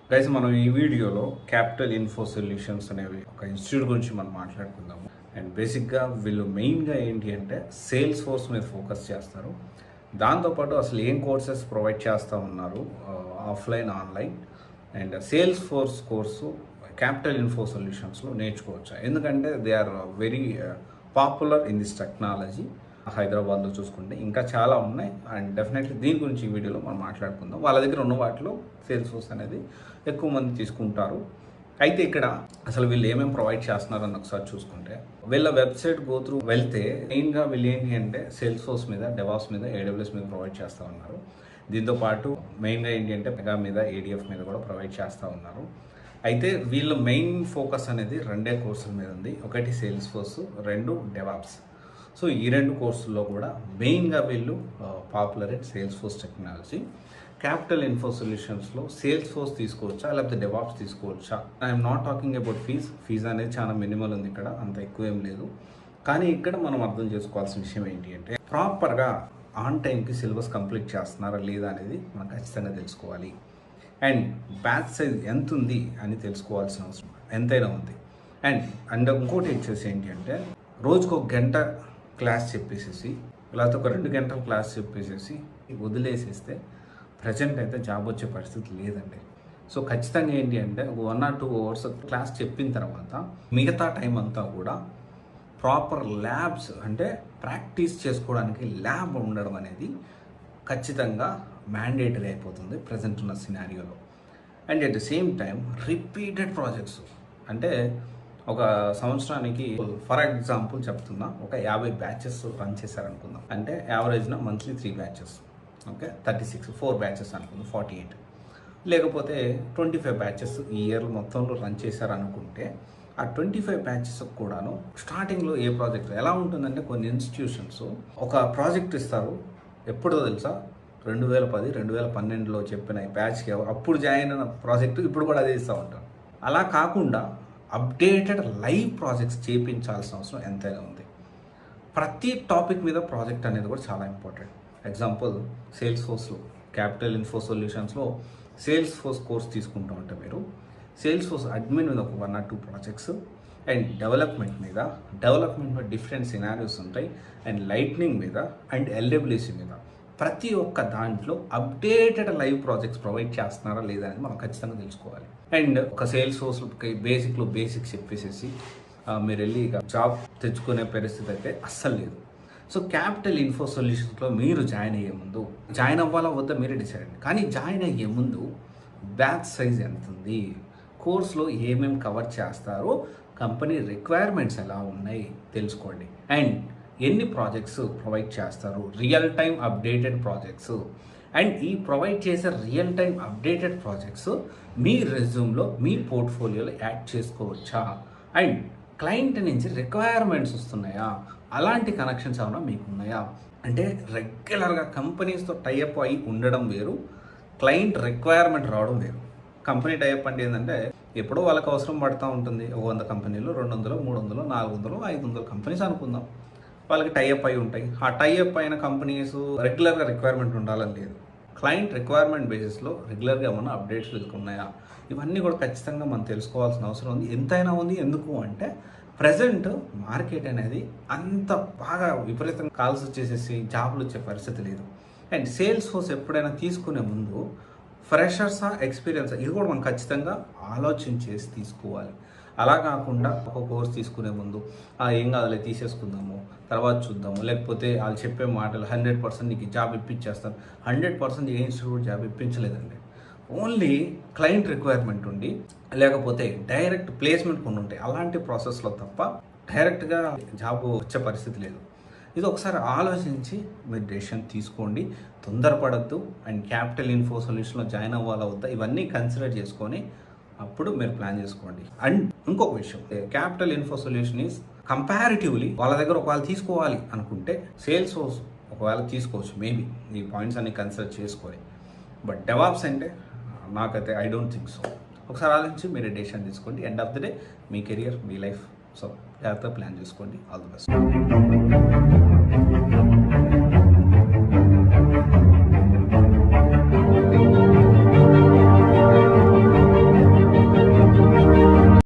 Guys మనం ఈ వీడియోలో క్యాపిటల్ ఇన్ఫో సొల్యూషన్స్ అనేవి ఒక ఇన్స్టిట్యూట్ గురించి మనం మాట్లాడుకుందాము. అండ్ బేసిక్గా వీళ్ళు మెయిన్గా ఏంటి అంటే సేల్స్ ఫోర్స్ మీద ఫోకస్ చేస్తారు. దాంతోపాటు అసలు ఏం కోర్సెస్ ప్రొవైడ్ చేస్తూ ఉన్నారు, offline online. And Salesforce course Capital Info సొల్యూషన్స్లో నేర్చుకోవచ్చు. ఎందుకంటే they are very popular in this technology. హైదరాబాద్లో చూసుకుంటే ఇంకా చాలా ఉన్నాయి. అండ్ డెఫినెట్లీ దీని గురించి ఈ వీడియోలో మనం మాట్లాడుకుందాం. వాళ్ళ దగ్గర ఉన్న వాటిలో సేల్స్ ఫోర్స్ అనేది ఎక్కువ మంది తీసుకుంటారు. అయితే ఇక్కడ అసలు వీళ్ళు ఏమేమి ప్రొవైడ్ చేస్తున్నారు అని ఒకసారి చూసుకుంటే, వీళ్ళ వెబ్సైట్ గో త్రూ వెళ్తే మెయిన్గా వీళ్ళు ఏంటి అంటే సేల్స్ ఫోర్స్ మీద, డెవాప్స్ మీద, AWS మీద ప్రొవైడ్ చేస్తూ ఉన్నారు. దీంతో పాటు మెయిన్గా ఏంటి అంటే మెగా మీద, ADF మీద కూడా ప్రొవైడ్ చేస్తూ ఉన్నారు. అయితే వీళ్ళ మెయిన్ ఫోకస్ అనేది రెండే కోర్సుల మీద ఉంది. ఒకటి సేల్స్ ఫోర్స్, రెండు డెవాప్స్. సో ఈ రెండు కోర్సుల్లో కూడా మెయిన్గా వీళ్ళు popular in Salesforce technology. Capital Info సొల్యూషన్స్లో సేల్స్ ఫోర్స్ తీసుకోవచ్చా లేకపోతే డెవాప్స్ తీసుకోవచ్చా? I'm not talking about fees అనేది చాలా మినిమల్ ఉంది, ఇక్కడ అంత ఎక్కువ ఏం లేదు. కానీ ఇక్కడ మనం అర్థం చేసుకోవాల్సిన విషయం ఏంటి అంటే ప్రాపర్గా ఆన్ టైంకి సిలబస్ కంప్లీట్ చేస్తున్నారా లేదా అనేది మనం ఖచ్చితంగా తెలుసుకోవాలి. అండ్ బ్యాచ్ సైజ్ ఎంత ఉంది అని తెలుసుకోవాల్సిన అవసరం ఎంతైనా ఉంది. అండ్ ఇంకోటి వచ్చేసి ఏంటి అంటే రోజుకు 1 గంట క్లాస్ చెప్పేసేసి లేకపోతే ఒక 2 గంటల క్లాస్ చెప్పేసేసి వదిలేసేస్తే ప్రజెంట్ అయితే జాబ్ వచ్చే పరిస్థితి లేదండి. సో ఖచ్చితంగా ఏంటి అంటే 1 or 2 అవర్స్ క్లాస్ చెప్పిన తర్వాత మిగతా టైం అంతా కూడా ప్రాపర్ ల్యాబ్స్ అంటే ప్రాక్టీస్ చేసుకోవడానికి ల్యాబ్ ఉండడం అనేది ఖచ్చితంగా మ్యాండేటరీ అయిపోతుంది ప్రజెంట్ ఉన్న సినారియోలో. And at the same time repeated projects అంటే ఒక సంవత్సరానికి ఫర్ ఎగ్జాంపుల్ చెప్తున్నా, ఒక 50 బ్యాచెస్ రన్ చేశారనుకుందాం. అంటే యావరేజ్న మంత్లీ 3 బ్యాచెస్, ఓకే 36, 4 బ్యాచెస్ అనుకుందాం 48. లేకపోతే 25 బ్యాచెస్ ఈ ఇయర్ మొత్తంలో రన్ చేశారనుకుంటే ఆ 25 బ్యాచెస్ కూడాను స్టార్టింగ్లో ఏ ప్రాజెక్ట్ ఎలా ఉంటుందంటే కొన్ని ఇన్స్టిట్యూషన్స్ ఒక ప్రాజెక్ట్ ఇస్తారు. ఎప్పుడో తెలుసా, 2010, 2012లో చెప్పిన ఈ బ్యాచ్కి అప్పుడు జాయిన్ అయిన ప్రాజెక్టు ఇప్పుడు కూడా అదే ఇస్తూ ఉంటారు. అలా కాకుండా అప్డేటెడ్ లైవ్ ప్రాజెక్ట్స్ చేయించాల్సిన అవసరం ఎంతైనా ఉంది. ప్రతి టాపిక్ మీద ప్రాజెక్ట్ అనేది కూడా చాలా ఇంపార్టెంట్. ఎగ్జాంపుల్ సేల్స్ ఫోర్స్లో క్యాపిటల్ ఇన్ఫో సొల్యూషన్స్లో సేల్స్ ఫోర్స్ కోర్స్ తీసుకుంటూ ఉంటే మీరు సేల్స్ ఫోర్స్ అడ్మిన్ మీద ఒక 1 or 2 ప్రాజెక్ట్స్, అండ్ డెవలప్మెంట్ మీద డిఫరెంట్ సినారియోస్ ఉంటాయి, అండ్ లైట్నింగ్ మీద అండ్ LWC మీద ప్రతి ఒక్క దాంట్లో అప్డేటెడ్ లైవ్ ప్రాజెక్ట్స్ ప్రొవైడ్ చేస్తున్నారా లేదా అనేది మనం ఖచ్చితంగా తెలుసుకోవాలి. అండ్ ఒక సేల్స్ ఫోర్స్ బేసిక్స్ చెప్పేసేసి మీరు వెళ్ళి ఇక జాబ్ తెచ్చుకునే పరిస్థితి అయితే అస్సలు లేదు. సో క్యాపిటల్ ఇన్ఫో సొల్యూషన్స్లో మీరు జాయిన్ అయ్యే ముందు, జాయిన్ అవ్వాలా వద్దా మీరే డిసైడ్ అండి. కానీ జాయిన్ అయ్యే ముందు బ్యాచ్ సైజ్ ఎంత ఉంది, కోర్స్లో ఏమేమి కవర్ చేస్తారో, కంపెనీ రిక్వైర్మెంట్స్ ఎలా ఉన్నాయి తెలుసుకోండి. అండ్ ఎన్ని ప్రాజెక్ట్స్ ప్రొవైడ్ చేస్తారు, real time updated projects. And ఈ ప్రొవైడ్ చేసే రియల్ టైం అప్డేటెడ్ ప్రాజెక్ట్స్ మీ రెజ్యూమ్లో, మీ పోర్ట్ఫోలియోలో యాడ్ చేసుకోవచ్చా? అండ్ క్లయింట్ నుంచి రిక్వైర్మెంట్స్ వస్తున్నాయా, అలాంటి కనెక్షన్స్ ఏమైనా మీకు ఉన్నాయా? అంటే రెగ్యులర్గా కంపెనీస్తో టైఅప్ అయి ఉండడం వేరు, క్లయింట్ రిక్వైర్మెంట్ రావడం వేరు. కంపెనీ టైఅప్ అంటే ఏంటంటే ఎప్పుడో వాళ్ళకి అవసరం పడుతూ ఉంటుంది. 100 కంపెనీలు, 200, 300, 400, 500 కంపెనీస్ అనుకుందాం, వాళ్ళకి టైఅప్ అయి ఉంటాయి. ఆ టైఅప్ అయిన కంపెనీస్ రెగ్యులర్గా రిక్వైర్మెంట్ ఉండాలని లేదు. క్లయింట్ రిక్వైర్మెంట్ బేసిస్లో రెగ్యులర్గా ఏమన్నా అప్డేట్స్ వెళ్తున్నాయా, ఇవన్నీ కూడా ఖచ్చితంగా మనం తెలుసుకోవాల్సిన అవసరం ఉంది, ఎంతైనా ఉంది. ఎందుకు అంటే ప్రజెంట్ మార్కెట్ అనేది అంత బాగా విపరీతంగా కాల్స్ వచ్చేసేసి జాబ్లు వచ్చే పరిస్థితి లేదు. అండ్ సేల్స్ ఫోర్స్ ఎప్పుడైనా తీసుకునే ముందు ఫ్రెషర్సా, ఎక్స్పీరియన్సా, ఇది కూడా మనం ఖచ్చితంగా ఆలోచించేసి తీసుకోవాలి. అలా కాకుండా ఒక కోర్స్ తీసుకునే ముందు ఏం కాదులే తీసేసుకుందాము తర్వాత చూద్దాము, లేకపోతే వాళ్ళు చెప్పే మాటలు 100% నీకు జాబ్ ఇప్పించేస్తాను, 100% ఏ ఇన్స్టిట్యూట్ జాబ్ ఇప్పించలేదండి. ఓన్లీ క్లయింట్ రిక్వైర్మెంట్ ఉండి, లేకపోతే డైరెక్ట్ ప్లేస్మెంట్ కొన్ని ఉంటాయి, అలాంటి ప్రాసెస్లో తప్ప డైరెక్ట్గా జాబ్ వచ్చే పరిస్థితి లేదు. ఇది ఒకసారి ఆలోచించి మీరు డెసిషన్ తీసుకోండి, తొందరపడద్దు. అండ్ క్యాపిటల్ ఇన్ఫో సొల్యూషన్లో జాయిన్ అవ్వాలా వద్దా ఇవన్నీ కన్సిడర్ చేసుకొని అప్పుడు మీరు ప్లాన్ చేసుకోండి. అండ్ ఇంకొక విషయం, capital info solution is comparatively వాళ్ళ దగ్గర ఒకవేళ తీసుకోవాలి అనుకుంటే సేల్స్ ఫోర్స్ ఒకవేళ తీసుకోవచ్చు, మేబీ ఈ పాయింట్స్ అన్ని కన్సిడర్ చేసుకొని. బట్ డెవాప్స్ అంటే నాకైతే ఐ డోంట్ థింక్ సో. ఒకసారి ఆలోచించి మీరు డెసిషన్ తీసుకోండి. End of the day me career, me life. So జాగ్రత్తగా ప్లాన్ చేసుకోండి. All the best.